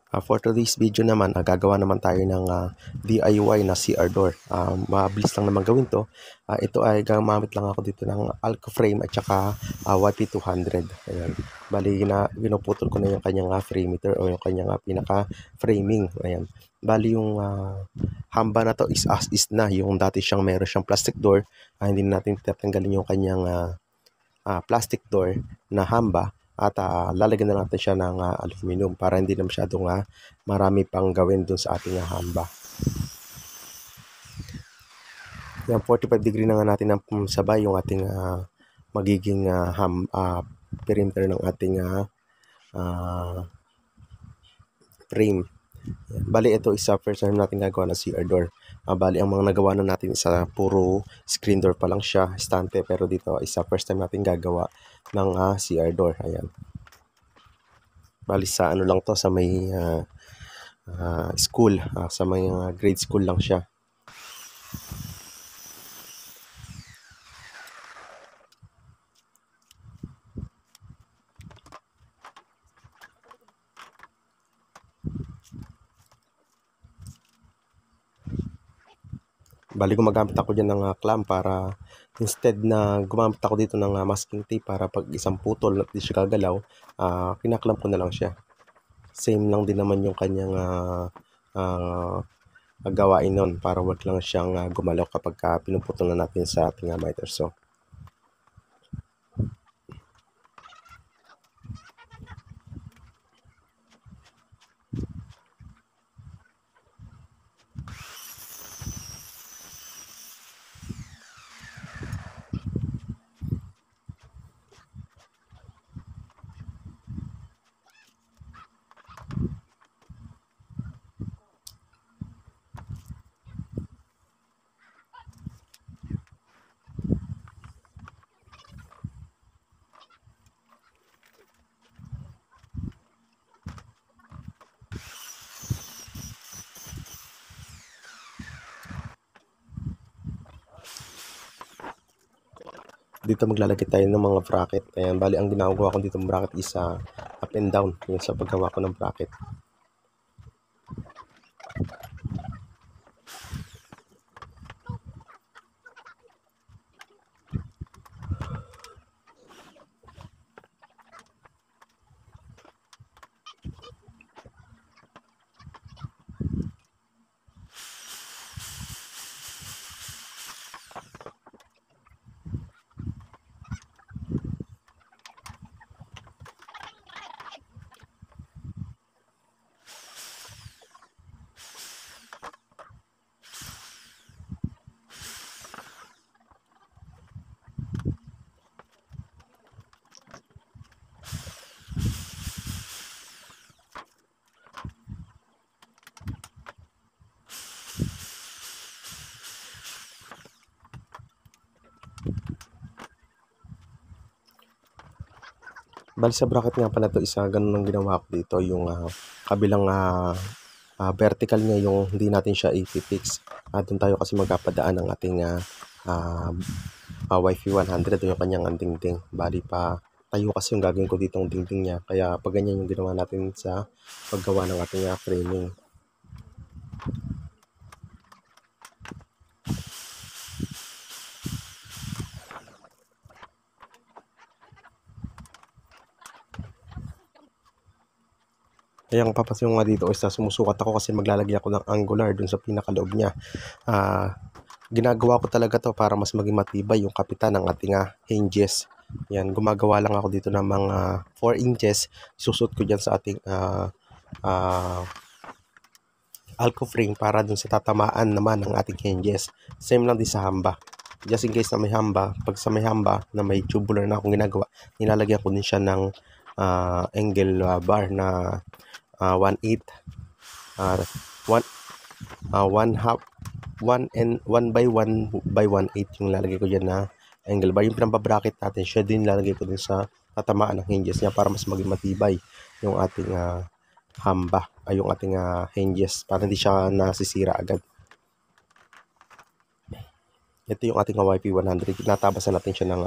For today's video naman, gagawa naman tayo ng DIY na CR door. Mabilis lang naman gawin to. Ito ay gamamit lang ako dito ng Alco frame at saka YP200. Ayan. Bali, pinuputol ko na yung kanyang frameter o yung kanyang pinaka-framing. Ayan. Bali, yung hamba na to is as is na. Yung dati meron siyang plastic door. Hindi na natin tatanggalin yung kanyang plastic door na hamba. At lalagyan na natin siya ng aluminum para hindi na masyadong marami pang gawin dun sa ating hamba. Yan, 45 degree na nga natin ang sabay yung ating magiging perimeter ng ating frame. Yan. Bali, ito isa first time natin gagawa ng CR door. Bali, ang mga nagawa na natin isa puro screen door pa lang siya, estante, pero dito isa first time natin gagawa ng CR door. Ayan. Bali, sa ano lang to, sa may school, sa may grade school lang siya. Bali, gumagamit ako dyan ng clamp para instead na gumamit ako dito ng masking tape para pag isang putol at di siya gagalaw, kinaklamp ko na lang siya. Same lang din naman yung kanyang gawain nun para wag lang siyang gumalaw kapag pinuputol na natin sa ating miter saw. Dito maglalagay tayo ng mga bracket. Ayan, bali ang ginagawa ko dito ng bracket is up and down. Yung sa paggawa ko ng bracket. Bali, sa bracket nga pala ito, isa ganun ang ginawa ko dito. Yung kabilang vertical niya, yung hindi natin siya i-fix. Doon tayo kasi magpapadaan ng ating YP100 yung kanyang dingding. Bali, pa tayo kasi yung gagawin ko dito ang dingding niya. Kaya pag ganyan yung ginawa natin sa paggawa ng ating framing. Kaya ang papasin nga dito is sumusukat ako kasi maglalagay ako ng angular dun sa pinakaloob niya. Ginagawa ko talaga to para mas maging matibay yung kapitan ng ating hinges. Yan, gumagawa lang ako dito ng mga 4 inches. Susut ko dyan sa ating Alco frame para dun sa tatamaan naman ng ating hinges. Same lang din sa hamba. Just in case na may hamba, pag sa may hamba na may tubular na akong ginagawa, nilalagyan ko din siya ng angle bar na 1/8, 1 by 1/8 yung lalagay ko dyan na angle bar. Yung pinambabracket natin, siya din lalagay ko din sa tatamaan ng hinges niya para mas maging matibay yung ating hamba, ay yung ating hinges para hindi siya nasisira agad. Ito yung ating YP100. Natabasan natin siya ng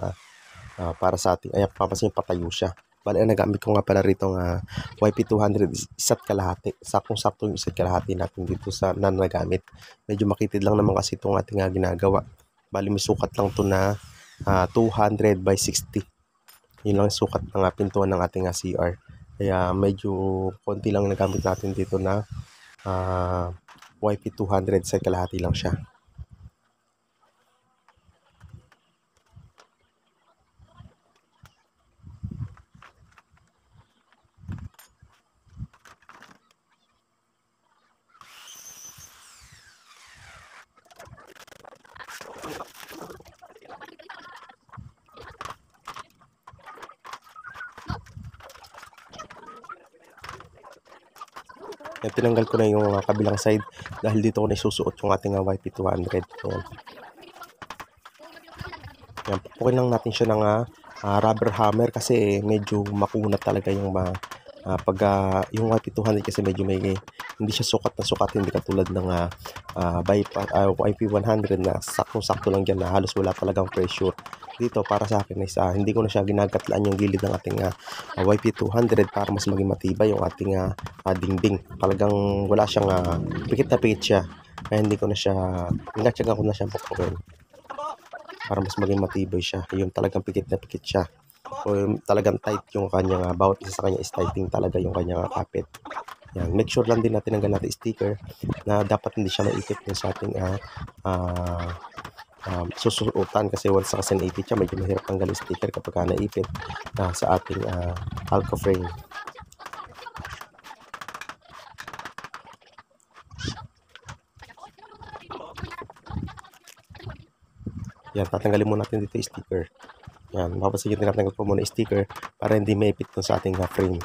para sa ating, ayan, papasin patayo siya. Bali, ang nagamit ko nga pala rito nga YP200 isa't kalahati. Saktong-sakto yung isa't kalahati natin dito sa na nagamit. Medyo makitid lang naman kasi itong ating ginagawa. Bali, may sukat lang to na 200 by 60. Yun lang sukat ng pintuan ng ating CR. Kaya medyo konti lang nagamit natin dito na YP200 sa kalahati lang siya. Yan, tinanggal ko na yung kabilang side dahil dito ko na isusuot yung ating YP200. Yan. Yan, pupukin lang natin siya ng rubber hammer kasi medyo makunat talaga yung pag yung YP200 kasi medyo may hindi siya sukat na sukat, hindi katulad ng YP100 na saktong-sakto lang dyan na halos wala talagang pressure. Dito para sa akin is hindi ko na siya ginagатlaan yung gilid ng ating YP200 para mas maging matibay yung ating dingding. Talagang wala siyang pikit na pikit siya. Kaya hindi ko na siya, hinatsagan ko na siya pupukin para mas maging matibay siya. Yung talagang pikit na pikit siya. O yung talagang tight yung kanyang bawat isa sa kanya is tighting talaga yung kanyang kapit. Yan, make sure lang din natin ang natin sticker na dapat hindi siya maipit dun sa ating susuotan kasi once kasi naipit siya, medyo mahirap tanggalin sticker kapag naipit sa ating Alco frame. Yan, tatanggalin muna natin dito yung sticker. Yan, mapapansin nyo, tinatanggal ko muna yung sticker para hindi maipit dun sa ating frame.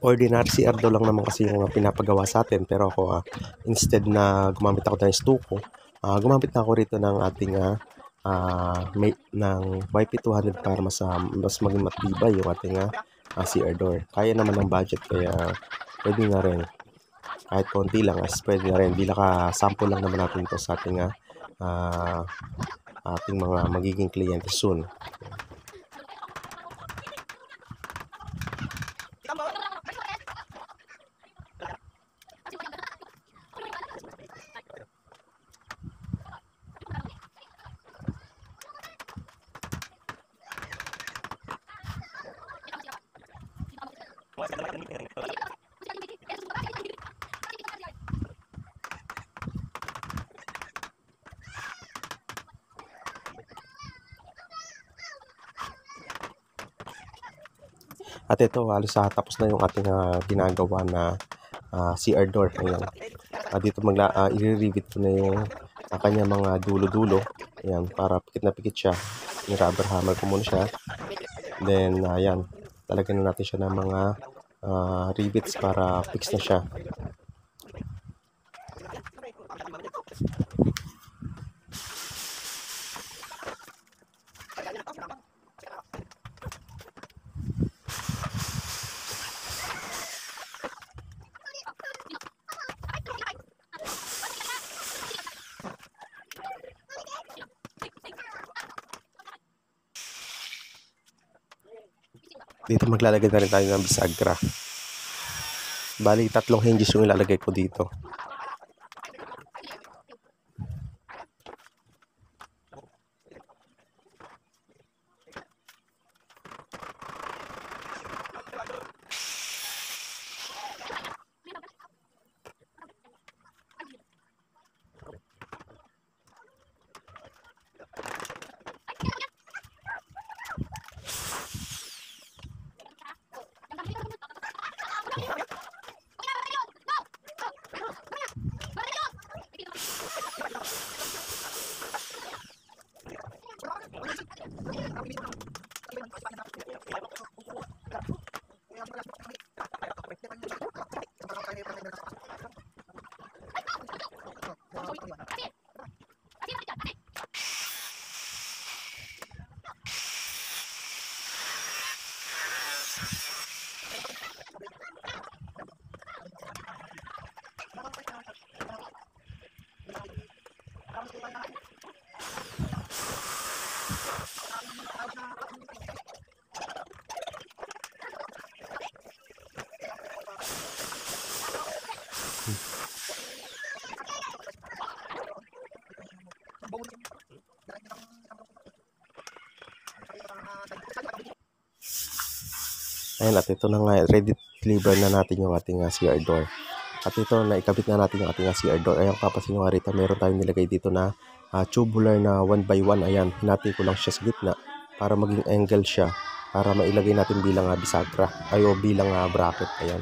Ordinary CR daw lang naman kasi yung pinapagawa sa atin, pero ako instead na gumamit ako ng stuko, gumamit na ako rito ng ating ng YP200 para mas maging matibay yung ating CR door. Kaya naman ng budget kaya pwede na rin. Kahit konti lang pwede na rin. Bilang sample lang naman natin ito sa ating ating mga magiging kliyente soon. At ito, halos tapos na yung ating ginagawa na CR door. Ayan. Dito i-rivet ko na yung kanya mga dulo-dulo. Ayan, para pikit na pikit siya. Yung rubber hammer ko muna siya. Then, ayan, talagyan na natin siya ng mga rivets para fix na siya. Dito maglalagay na rin tayo ng bisagra. Bali, 3 hinges yung ilalagay ko dito. Ayan, at ito na nga, ready to deliver na natin yung ating CR door. At ito, naikabit na natin yung ating CR door. Ayan, papansin nyo nga rito, meron tayong nilagay dito na tubular na 1x1. Ayan, hinati ko lang siya sa gitna para maging angle siya, para mailagay natin bilang bisagra, o bilang bracket. Ayan,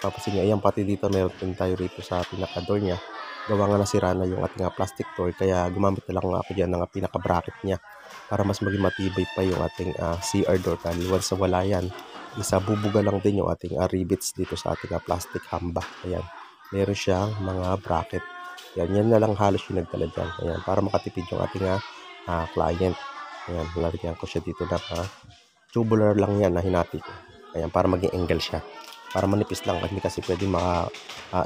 papansin nyo, ayan, pati dito meron din tayo rito sa pinaka-door niya. Gawa nga nasira na yung ating plastic door, kaya gumamit na lang ako dyan ng pinaka-bracket niya para mas maging matibay pa yung ating CR door. Dahil once na wala yan, bubuga lang din yung ating rivets dito sa ating plastic hamba. Ayan, meron siyang mga bracket. Yan na lang halos yung nagdala dyan. Ayan, para makatipid yung ating client. Ayan, lalagyan ko siya dito na tubular lang yan na hinati ko. Ayan, para maging angle siya. Para manipis lang, hindi kasi pwede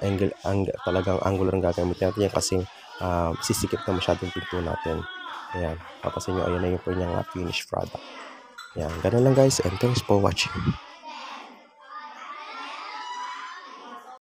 angle, talagang angular ang gagamitin natin yan kasi sisikip na masyadong pinto natin. Ayan, papasin nyo, ayan na yung po niyang finished product. Ayan, ganun lang guys, and thanks for watching.